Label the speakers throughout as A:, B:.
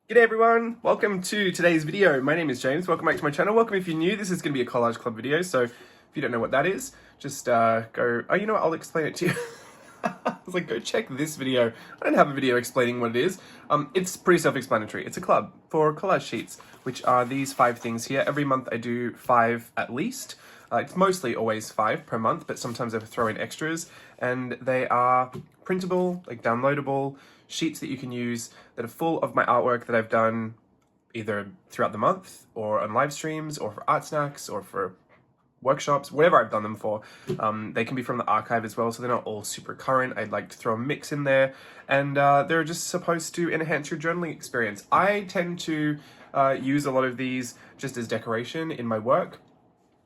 A: G'day everyone, welcome to today's video. My name is James, welcome back to my channel. Welcome if you're new, this is going to be a Collage Club video, so if you don't know what that is, just go, oh you know what, I'll explain it to you. I was like, go check this video. I don't have a video explaining what it is. It's pretty self-explanatory. It's a club for collage sheets, which are these 5 things here. Every month I do 5 at least. It's mostly always 5 per month, but sometimes I throw in extras, and they are printable, like downloadable sheets that you can use that are full of my artwork that I've done either throughout the month or on live streams or for art snacks or for workshops, whatever I've done them for. They can be from the archive as well, so they're not all super current. I'd like to throw a mix in there, and they're just supposed to enhance your journaling experience. I tend to use a lot of these just as decoration in my work.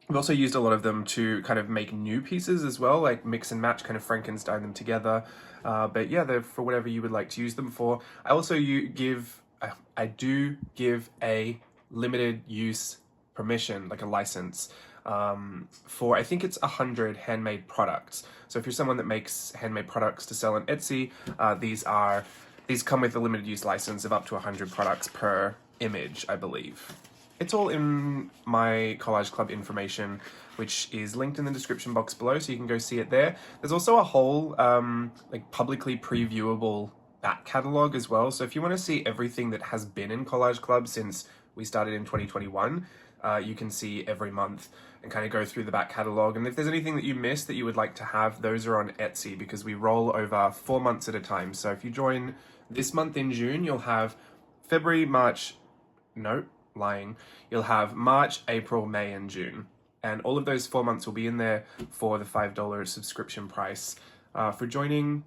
A: I've also used a lot of them to kind of make new pieces as well, like mix and match, kind of Frankenstein them together. But yeah, they're for whatever you would like to use them for. I also I do give a limited use permission, like a license, for I think it's 100 handmade products. So if you're someone that makes handmade products to sell on Etsy, these come with a limited use license of up to 100 products per image, I believe. It's all in my Collage Club information, which is linked in the description box below, so you can go see it there. There's also a whole like publicly previewable back catalog as well. So if you want to see everything that has been in Collage Club since we started in 2021, you can see every month and kind of go through the back catalog. And if there's anything that you missed that you would like to have, those are on Etsy because we roll over 4 months at a time. So if you join this month in June, you'll have February, March, no, lying. You'll have March, April, May, and June. And all of those 4 months will be in there for the $5 subscription price for joining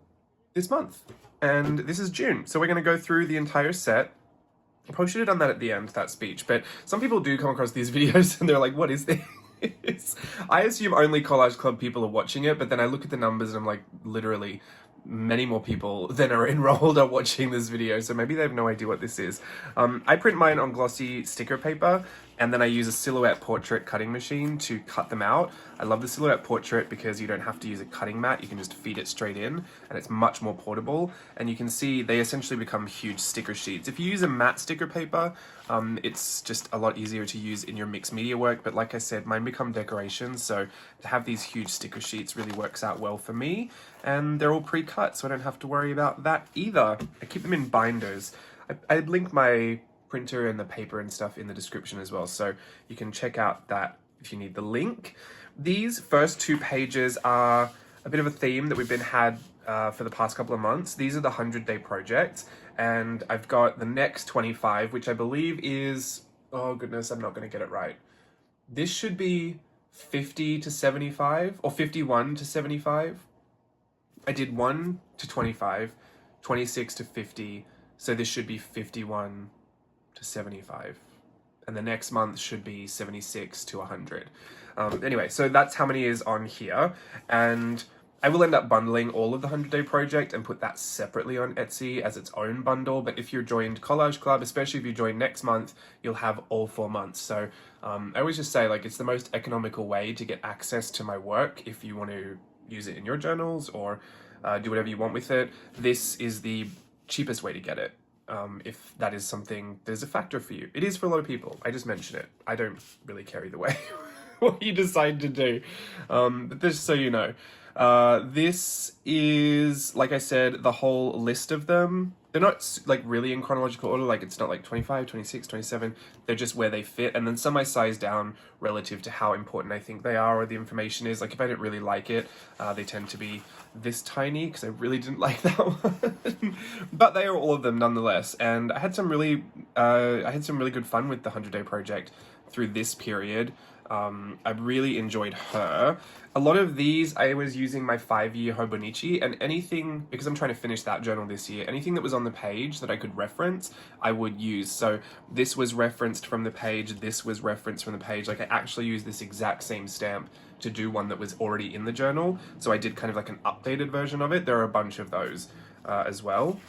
A: this month. And this is June. So we're going to go through the entire set. I probably should have done that at the end, that speech, but some people do come across these videos and they're like, what is this? I assume only Collage Club people are watching it, but then I look at the numbers and I'm like, literally, many more people than are enrolled are watching this video, so maybe they have no idea what this is. I print mine on glossy sticker paper, and then I use a silhouette portrait cutting machine to cut them out. I love the silhouette portrait because you don't have to use a cutting mat, you can just feed it straight in, and it's much more portable, and you can see they essentially become huge sticker sheets. If you use a matte sticker paper, it's just a lot easier to use in your mixed media work, but like I said, mine become decorations, so to have these huge sticker sheets really works out well for me, and they're all pre-cut, so I don't have to worry about that either. I keep them in binders. I link my printer and the paper and stuff in the description as well, so you can check out that if you need the link. These first 2 pages are a bit of a theme that we've been had for the past couple of months. These are the 100-day projects, and I've got the next 25, which I believe is, oh goodness, I'm not going to get it right. This should be 50 to 75 or 51 to 75. I did 1 to 25, 26 to 50, so this should be 51 to 75. And the next month should be 76 to 100. Anyway, so that's how many is on here. And I will end up bundling all of the 100-day project and put that separately on Etsy as its own bundle. But if you're joined Collage Club, especially if you join next month, you'll have all 4 months. So I always just say, like, it's the most economical way to get access to my work if you want to use it in your journals or do whatever you want with it. This is the cheapest way to get it. If that is something there's a factor for you. It is for a lot of people. I just mention it. I don't really care either way what you decide to do. But just so you know, this is, like I said, the whole list of them. They're not like really in chronological order, like it's not like 25, 26, 27, they're just where they fit, and then some I size down relative to how important I think they are or the information is. Like if I didn't really like it, they tend to be this tiny because I really didn't like that one. But they are all of them nonetheless, and I had some really good fun with the 100-day project through this period. I really enjoyed her. A lot of these I was using my 5-year Hobonichi, and anything, because I'm trying to finish that journal this year, anything that was on the page that I could reference, I would use. So this was referenced from the page, this was referenced from the page. Like I actually used this exact same stamp to do one that was already in the journal. So I did kind of like an updated version of it. There are a bunch of those as well.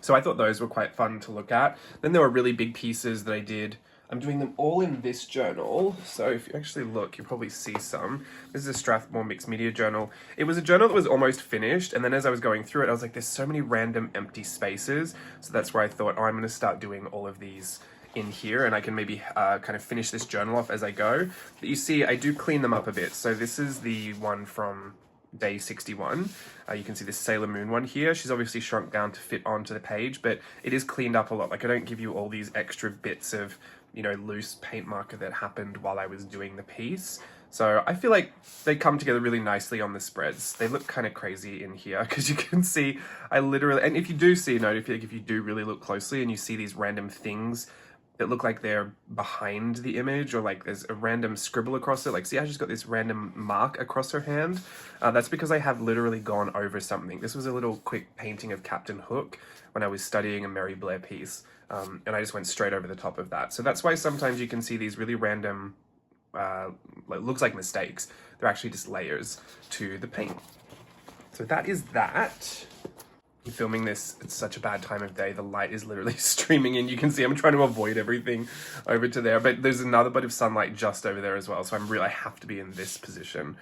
A: So I thought those were quite fun to look at. Then there were really big pieces that I did I'm doing them all in this journal. So if you actually look, you'll probably see some. This is a Strathmore Mixed Media Journal. It was a journal that was almost finished, and then as I was going through it, I was like, there's so many random empty spaces. So that's where I thought, oh, I'm going to start doing all of these in here, and I can maybe kind of finish this journal off as I go. But you see, I do clean them up a bit. So this is the one from day 61. You can see this Sailor Moon one here. She's obviously shrunk down to fit onto the page, but it is cleaned up a lot. Like, I don't give you all these extra bits of, you know, loose paint marker that happened while I was doing the piece. So I feel like they come together really nicely on the spreads. They look kind of crazy in here because you can see I literally, and if you do see, note, if you do really look closely and you see these random things that look like they're behind the image, or like there's a random scribble across it. Like, see, I just got this random mark across her hand. That's because I have literally gone over something. This was a little quick painting of Captain Hook when I was studying a Mary Blair piece. And I just went straight over the top of that. So that's why sometimes you can see these really random, looks like mistakes. They're actually just layers to the paint. So that is that. I'm filming this, it's such a bad time of day. The light is literally streaming in. You can see I'm trying to avoid everything over to there, but there's another bit of sunlight just over there as well. So I have to be in this position.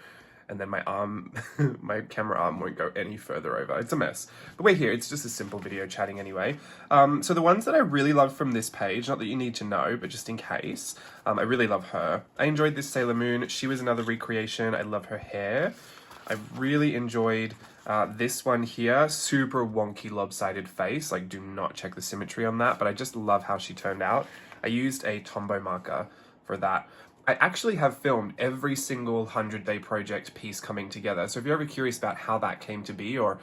A: And then my arm, my camera arm won't go any further over. It's a mess. But we're here, it's just a simple video chatting anyway. So the ones that I really love from this page, not that you need to know, but just in case, I really love her. I enjoyed this Sailor Moon. She was another recreation. I love her hair. I really enjoyed this one here, super wonky lopsided face. Like, do not check the symmetry on that, but I just love how she turned out. I used a Tombow marker for that. I actually have filmed every single 100-day project piece coming together. So if you're ever curious about how that came to be, or,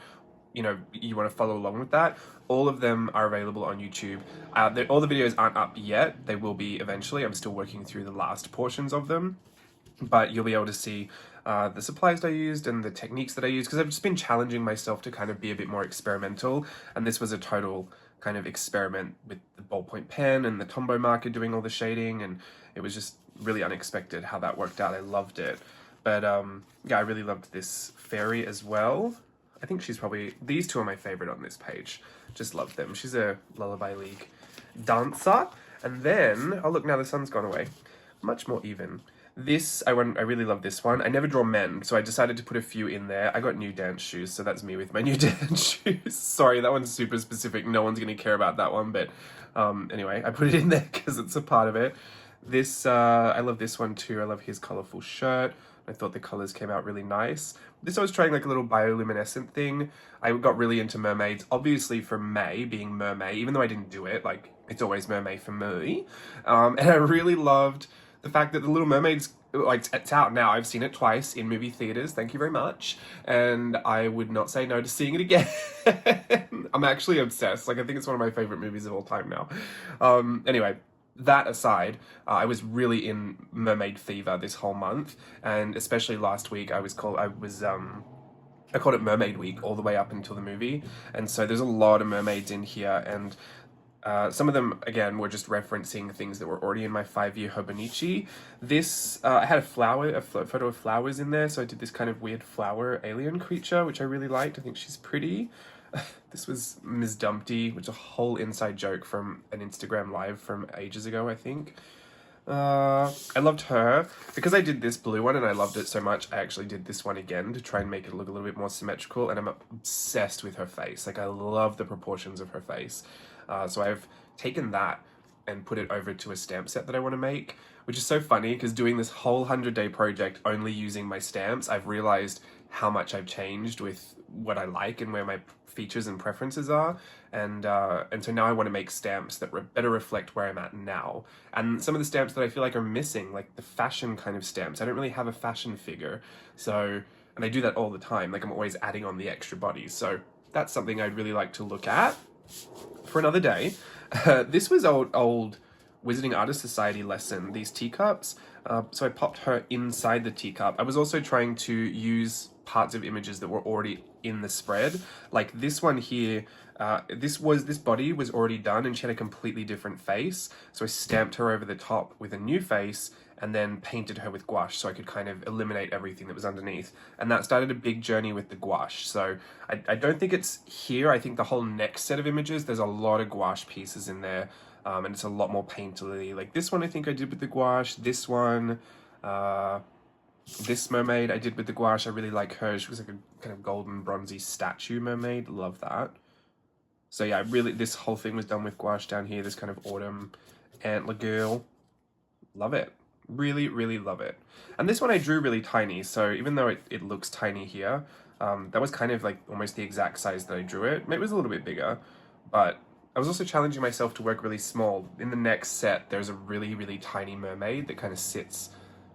A: you know, you want to follow along with that, all of them are available on YouTube. All the videos aren't up yet. They will be eventually. I'm still working through the last portions of them. But you'll be able to see the supplies I used and the techniques that I used, because I've just been challenging myself to kind of be a bit more experimental, and this was a total kind of experiment with the ballpoint pen and the Tombow marker doing all the shading, and it was just really unexpected how that worked out. I loved it. But yeah, I really loved this fairy as well. I think she's probably, these two are my favorite on this page. Just love them. She's a Lullaby League dancer. And then, oh look, now the sun's gone away. Much more even. This, I really love this one. I never draw men, so I decided to put a few in there. I got new dance shoes, so that's me with my new dance shoes. Sorry, that one's super specific. No one's going to care about that one, but anyway, I put it in there because it's a part of it. This, I love this one too. I love his colorful shirt. I thought the colors came out really nice. This I was trying like a little bioluminescent thing. I got really into mermaids, obviously for May, being mermaid, even though I didn't do it, like, it's always mermaid for me. And I really loved the fact that the Little Mermaid's, like, it's out now. I've seen it twice in movie theaters. Thank you very much. And I would not say no to seeing it again. I'm actually obsessed. Like, I think it's one of my favorite movies of all time now. Anyway, that aside, I was really in mermaid fever this whole month, and especially last week I called it Mermaid Week all the way up until the movie, and so there's a lot of mermaids in here, and some of them, again, were just referencing things that were already in my 5-year Hobonichi. This, I had a photo of flowers in there, so I did this kind of weird flower alien creature, which I really liked. I think she's pretty. This was Ms. Dumpty, which is a whole inside joke from an Instagram live from ages ago, I think. I loved her. Because I did this blue one and I loved it so much, I actually did this one again to try and make it look a little bit more symmetrical, and I'm obsessed with her face. Like, I love the proportions of her face. So I've taken that and put it over to a stamp set that I want to make, which is so funny because doing this whole 100-day project only using my stamps, I've realized how much I've changed with what I like and where my features and preferences are, and so now I want to make stamps that better reflect where I'm at now. And some of the stamps that I feel like are missing, like the fashion kind of stamps, I don't really have a fashion figure, so, and I do that all the time, like I'm always adding on the extra bodies, so that's something I'd really like to look at for another day. This was old Wizarding Artist Society lesson, these teacups, so I popped her inside the teacup. I was also trying to use parts of images that were already in the spread. Like this one here, this body was already done and she had a completely different face. So I stamped her over the top with a new face and then painted her with gouache so I could kind of eliminate everything that was underneath. And that started a big journey with the gouache. So I don't think it's here. I think the whole next set of images, there's a lot of gouache pieces in there. and it's a lot more painterly. Like this one I think I did with the gouache. This one, this mermaid I did with the gouache. I really like her. She was like a kind of golden bronzy statue mermaid. Love that. So yeah, this whole thing was done with gouache down here. This kind of autumn antler girl. Love it. Really, really love it. And this one I drew really tiny. So even though it looks tiny here, that was kind of like almost the exact size that I drew it. Maybe it was a little bit bigger, but I was also challenging myself to work really small. In the next set, there's a really, really tiny mermaid that kind of sits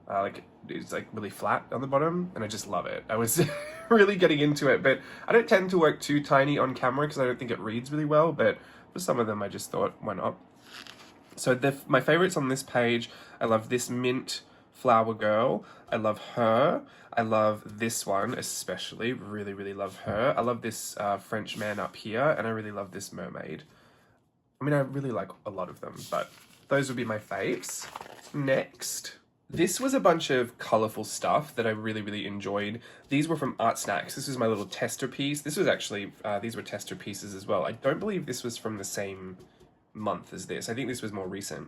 A: like it's like really flat on the bottom, and I just love it. I was really getting into it, but I don't tend to work too tiny on camera because I don't think it reads really well, but for some of them I just thought, why not? So my favorites on this page, I love this mint flower girl. I love her. I love this one especially. Really, really love her. I love this French man up here, and I really love this mermaid. I mean, I really like a lot of them, but those would be my faves. Next. This was a bunch of colourful stuff that I really, really enjoyed. These were from Art Snacks. This was my little tester piece. This was actually, these were tester pieces as well. I don't believe this was from the same month as this. I think this was more recent.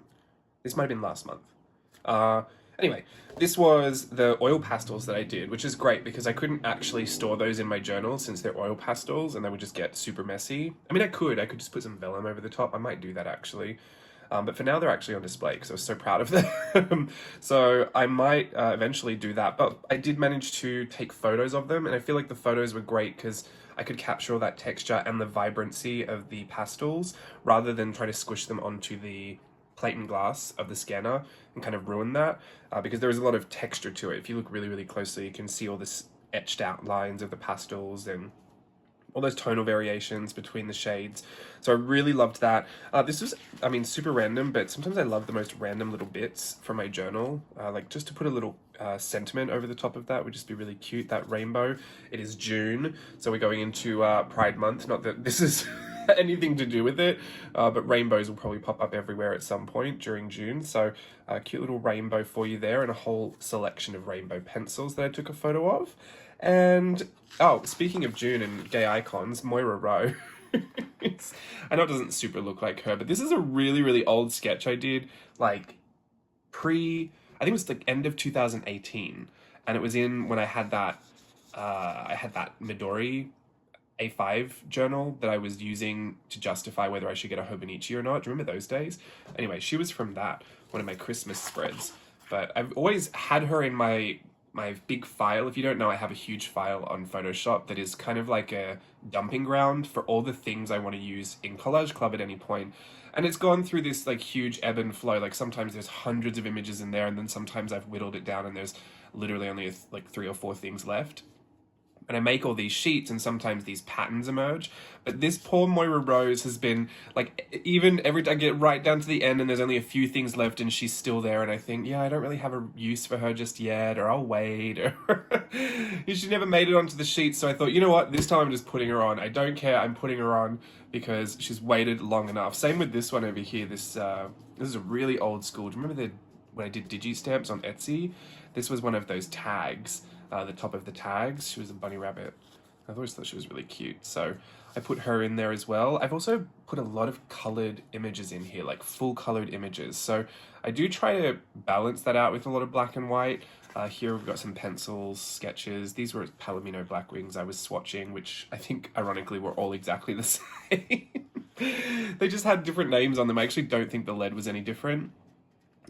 A: This might have been last month. Anyway, this was the oil pastels that I did, which is great because I couldn't actually store those in my journal since they're oil pastels and they would just get super messy. I mean, I could just put some vellum over the top. I might do that actually. But for now, they're actually on display because I was so proud of them. So I might eventually do that. But I did manage to take photos of them, and I feel like the photos were great because I could capture all that texture and the vibrancy of the pastels rather than try to squish them onto the plate and glass of the scanner and kind of ruin that because there is a lot of texture to it. If you look really, really closely, you can see all this etched out lines of the pastels and all those tonal variations between the shades. So I really loved that. This was, I mean, super random, but sometimes I love the most random little bits from my journal. Like just to put a little sentiment over the top of that would just be really cute. That rainbow. It is June, so we're going into Pride Month. Not that this is anything to do with it, but rainbows will probably pop up everywhere at some point during June. So a cute little rainbow for you there, and a whole selection of rainbow pencils that I took a photo of. And, oh, speaking of June and gay icons, Moira Rowe. I know it doesn't super look like her, but this is a really, really old sketch I did, like, I think it was the end of 2018. And it was in when I had that Midori A5 journal that I was using to justify whether I should get a Hobonichi or not. Do you remember those days? Anyway, she was from that, one of my Christmas spreads. But I've always had her in my big file. If you don't know, I have a huge file on Photoshop that is kind of like a dumping ground for all the things I want to use in Collage Club at any point. And it's gone through this like huge ebb and flow. Like sometimes there's hundreds of images in there, and then sometimes I've whittled it down and there's literally only like 3 or 4 things left. And I make all these sheets and sometimes these patterns emerge. But this poor Moira Rose has been like, even every time I get right down to the end and there's only a few things left and she's still there, and I think, yeah, I don't really have a use for her just yet, or I'll wait, or she never made it onto the sheet. So I thought, you know what, this time I'm just putting her on. I don't care, I'm putting her on because she's waited long enough. Same with this one over here. This is a really old school. Do you remember when I did digi stamps on Etsy? This was one of those tags. The top of the tags. She was a bunny rabbit. I've always thought she was really cute, so I put her in there as well. I've also put a lot of colored images in here, like full colored images. So I do try to balance that out with a lot of black and white. Here we've got some pencils, sketches. These were Palomino Black Wings I was swatching, which I think ironically were all exactly the same. They just had different names on them. I actually don't think the lead was any different.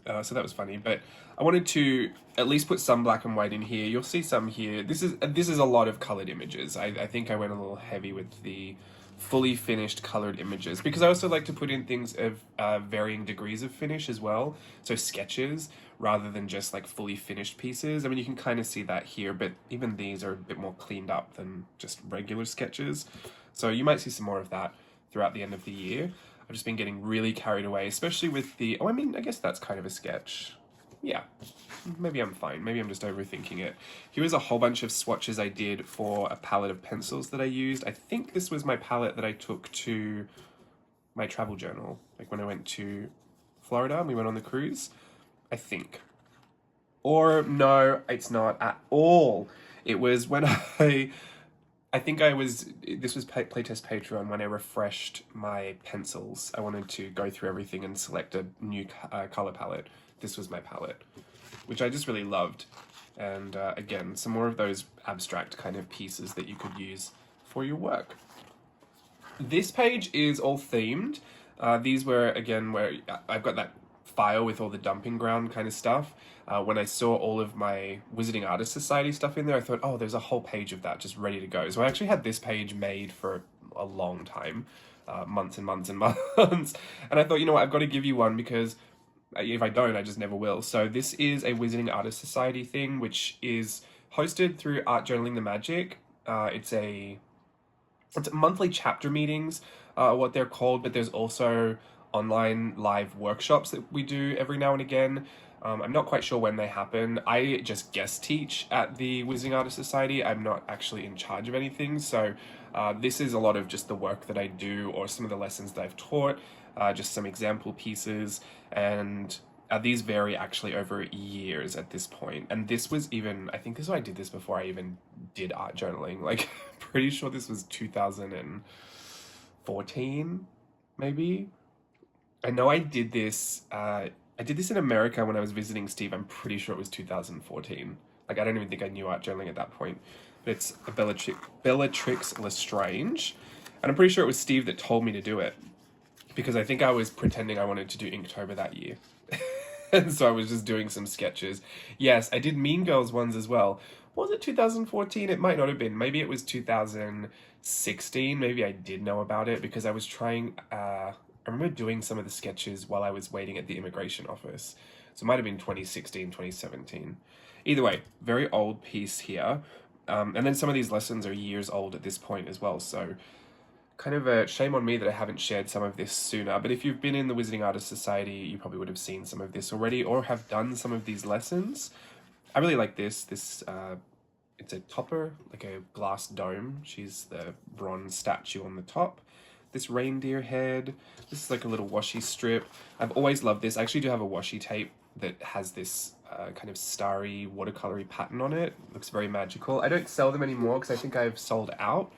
A: So that was funny, but I wanted to at least put some black and white in here. You'll see some here. This is a lot of colored images. I think I went a little heavy with the fully finished colored images because I also like to put in things of varying degrees of finish as well. So sketches rather than just like fully finished pieces. I mean, you can kind of see that here, but even these are a bit more cleaned up than just regular sketches. So you might see some more of that throughout the end of the year. I've just been getting really carried away, especially with the... Oh, I mean, I guess that's kind of a sketch. Yeah, maybe I'm fine. Maybe I'm just overthinking it. Here is a whole bunch of swatches I did for a palette of pencils that I used. I think this was my palette that I took to my travel journal, like when I went to Florida and we went on the cruise, I think. Or no, it's not at all. It was when I I think this was Playtest Patreon when I refreshed my pencils. I wanted to go through everything and select a new color palette. This was my palette, which I just really loved. And again, some more of those abstract kind of pieces that you could use for your work. This page is all themed. These were, again, where I've got that file with all the dumping ground kind of stuff. When I saw all of my Wizarding Artists Society stuff in there, I thought, oh, there's a whole page of that just ready to go. So I actually had this page made for a long time, months and months and months. And I thought, you know what, I've got to give you one because if I don't, I just never will. So this is a Wizarding Artists Society thing, which is hosted through Art Journaling the Magic. It's monthly chapter meetings, what they're called, but there's also online live workshops that we do every now and again. I'm not quite sure when they happen. I just guest teach at the Wizarding Artists Society. I'm not actually in charge of anything, so this is a lot of just the work that I do or some of the lessons that I've taught, just some example pieces, and these vary actually over years at this point. And this was even, I think I did this before I even did art journaling. Like, pretty sure this was 2014, maybe? I know I did this in America when I was visiting Steve. I'm pretty sure it was 2014. Like, I don't even think I knew art journaling at that point. But it's a Bellatrix Lestrange. And I'm pretty sure it was Steve that told me to do it. Because I think I was pretending I wanted to do Inktober that year. And so I was just doing some sketches. Yes, I did Mean Girls ones as well. Was it 2014? It might not have been. Maybe it was 2016. Maybe I did know about it because I was trying... I remember doing some of the sketches while I was waiting at the immigration office. So it might have been 2016, 2017. Either way, very old piece here. And then some of these lessons are years old at this point as well. So kind of a shame on me that I haven't shared some of this sooner. But if you've been in the Wizarding Artists Society, you probably would have seen some of this already or have done some of these lessons. I really like this. It's a topper, like a glass dome. She's the bronze statue on the top. This reindeer head. This is like a little washi strip. I've always loved this. I actually do have a washi tape that has this kind of starry watercolory pattern on it. Looks very magical. I don't sell them anymore because I think I've sold out,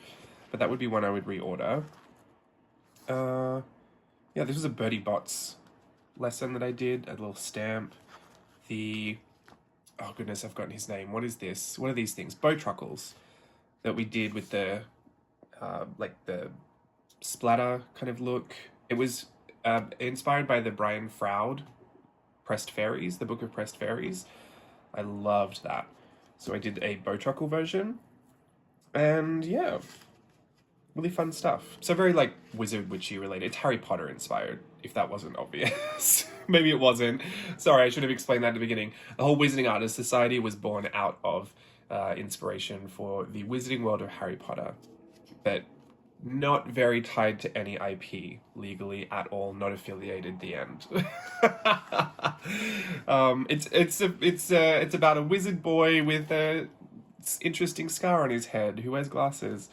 A: but that would be one I would reorder. Yeah, this was a Bertie Bott's lesson that I did, a little stamp. Oh goodness, I've forgotten his name. What is this? What are these things? Bowtruckles that we did with the, like the splatter kind of look. It was inspired by the Brian Froud Pressed Fairies, the Book of Pressed Fairies. I loved that. So I did a Bowtruckle version. And yeah, really fun stuff. So very like wizard witchy related. It's Harry Potter inspired, if that wasn't obvious. Maybe it wasn't. Sorry, I should have explained that at the beginning. The whole Wizarding Artists Society was born out of inspiration for the Wizarding World of Harry Potter. But not very tied to any IP legally at all, not affiliated. The end. It's about a wizard boy with a interesting scar on his head who wears glasses.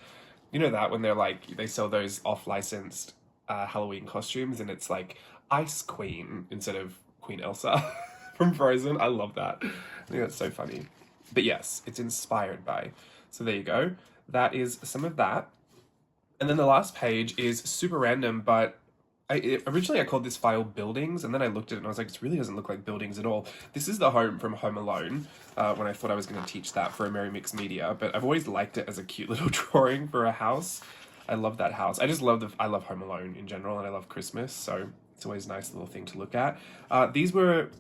A: You know that when they're like they sell those off-licensed Halloween costumes and it's like Ice Queen instead of Queen Elsa from Frozen. I love that. I think that's so funny. But yes, it's inspired by. So there you go. That is some of that. And then the last page is super random, but originally I called this file Buildings, and then I looked at it and I was like, this really doesn't look like buildings at all. This is the home from Home Alone, when I thought I was going to teach that for a Merry Mixed Media, but I've always liked it as a cute little drawing for a house. I love that house. I love Home Alone in general, and I love Christmas, so it's always a nice little thing to look at. These were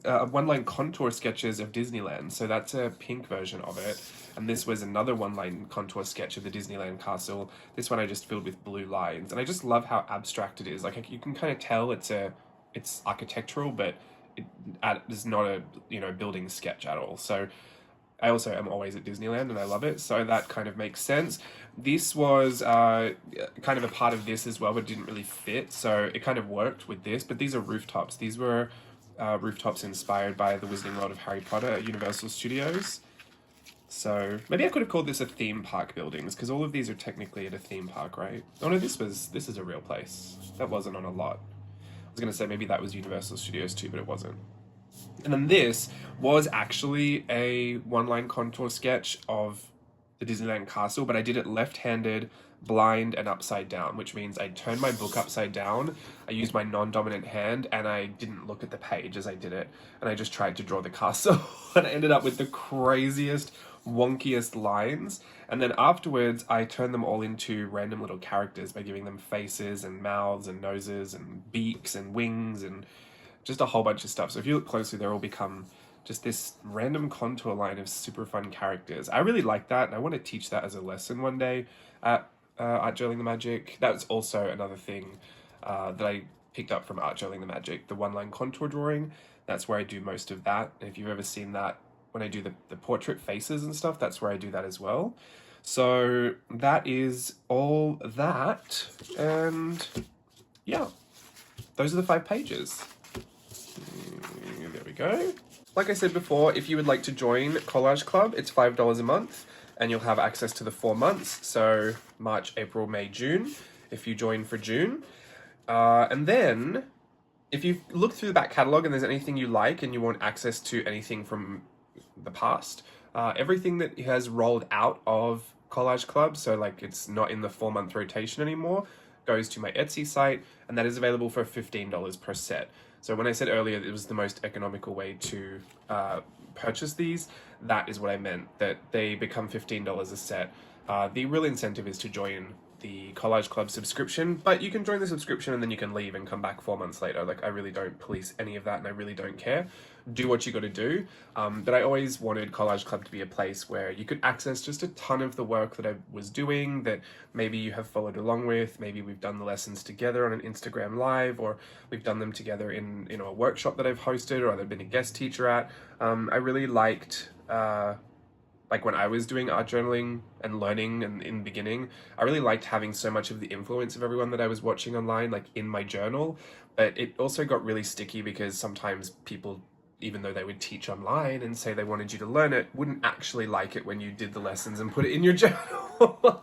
A: one-line contour sketches of Disneyland, so that's a pink version of it. And this was another one-line contour sketch of the Disneyland castle. This one I just filled with blue lines. And I just love how abstract it is. Like, you can kind of tell it's architectural, but it's not a, building sketch at all. So I also am always at Disneyland and I love it. So that kind of makes sense. This was kind of a part of this as well, but didn't really fit. So it kind of worked with this. But these are rooftops. These were rooftops inspired by the Wizarding World of Harry Potter at Universal Studios. So maybe I could have called this a theme park buildings, because all of these are technically at a theme park, right? Oh no, this is a real place. That wasn't on a lot. I was going to say maybe that was Universal Studios too, but it wasn't. And then this was actually a one-line contour sketch of the Disneyland castle, but I did it left-handed, blind, and upside down, which means I turned my book upside down, I used my non-dominant hand, and I didn't look at the page as I did it, and I just tried to draw the castle, and I ended up with the craziest, wonkiest lines, and then afterwards I turned them all into random little characters by giving them faces and mouths and noses and beaks and wings and just a whole bunch of stuff. So if you look closely, they're all become just this random contour line of super fun characters. I really like that, and I want to teach that as a lesson one day at Art Journaling the Magic. That's also another thing that I picked up from Art Journaling the Magic, the one-line contour drawing. That's where I do most of that. And if you've ever seen that, when I do the portrait faces and stuff, that's where I do that as well. So that is all that, and yeah, those are the 5 pages. There we go. Like I said before, if you would like to join Collage Club, it's $5 a month, and you'll have access to the 4 months, so March, April, May, June, if you join for June. And then, if you look through the back catalogue and there's anything you like and you want access to anything from the past, everything that has rolled out of Collage Club, so like it's not in the 4-month rotation anymore, goes to my Etsy site, and that is available for $15 per set. So when I said earlier it was the most economical way to purchase these, that is what I meant, that they become $15 a set. The real incentive is to join the Collage Club subscription, but you can join the subscription and then you can leave and come back 4 months later. Like, I really don't police any of that, and I really don't care. Do what you got to do. But I always wanted Collage Club to be a place where you could access just a ton of the work that I was doing, that maybe you have followed along with. Maybe we've done the lessons together on an Instagram Live, or we've done them together in a workshop that I've hosted, or I've been a guest teacher at. I really liked like when I was doing art journaling and learning and in the beginning, I really liked having so much of the influence of everyone that I was watching online, like in my journal. But it also got really sticky because sometimes people, even though they would teach online and say they wanted you to learn it, wouldn't actually like it when you did the lessons and put it in your journal.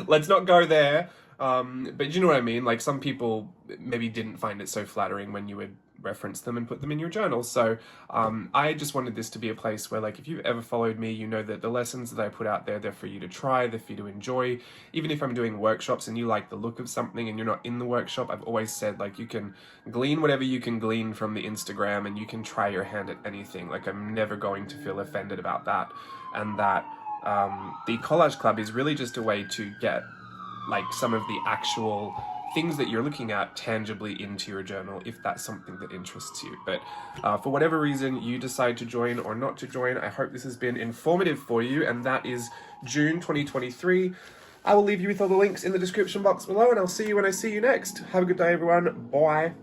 A: Let's not go there. But you know what I mean? Like, some people maybe didn't find it so flattering when you would reference them and put them in your journal. So I just wanted this to be a place where, like, if you've ever followed me, you know that the lessons that I put out there, they're for you to try, they're for you to enjoy. Even if I'm doing workshops and you like the look of something and you're not in the workshop, I've always said, like, you can glean whatever you can glean from the Instagram, and you can try your hand at anything. Like, I'm never going to feel offended about that. And that the Collage Club is really just a way to get, like, some of the actual things that you're looking at tangibly into your journal, if that's something that interests you. But for whatever reason you decide to join or not to join, I hope this has been informative for you, and that is June 2023. I will leave you with all the links in the description box below, and I'll see you when I see you next. Have a good day, everyone. Bye.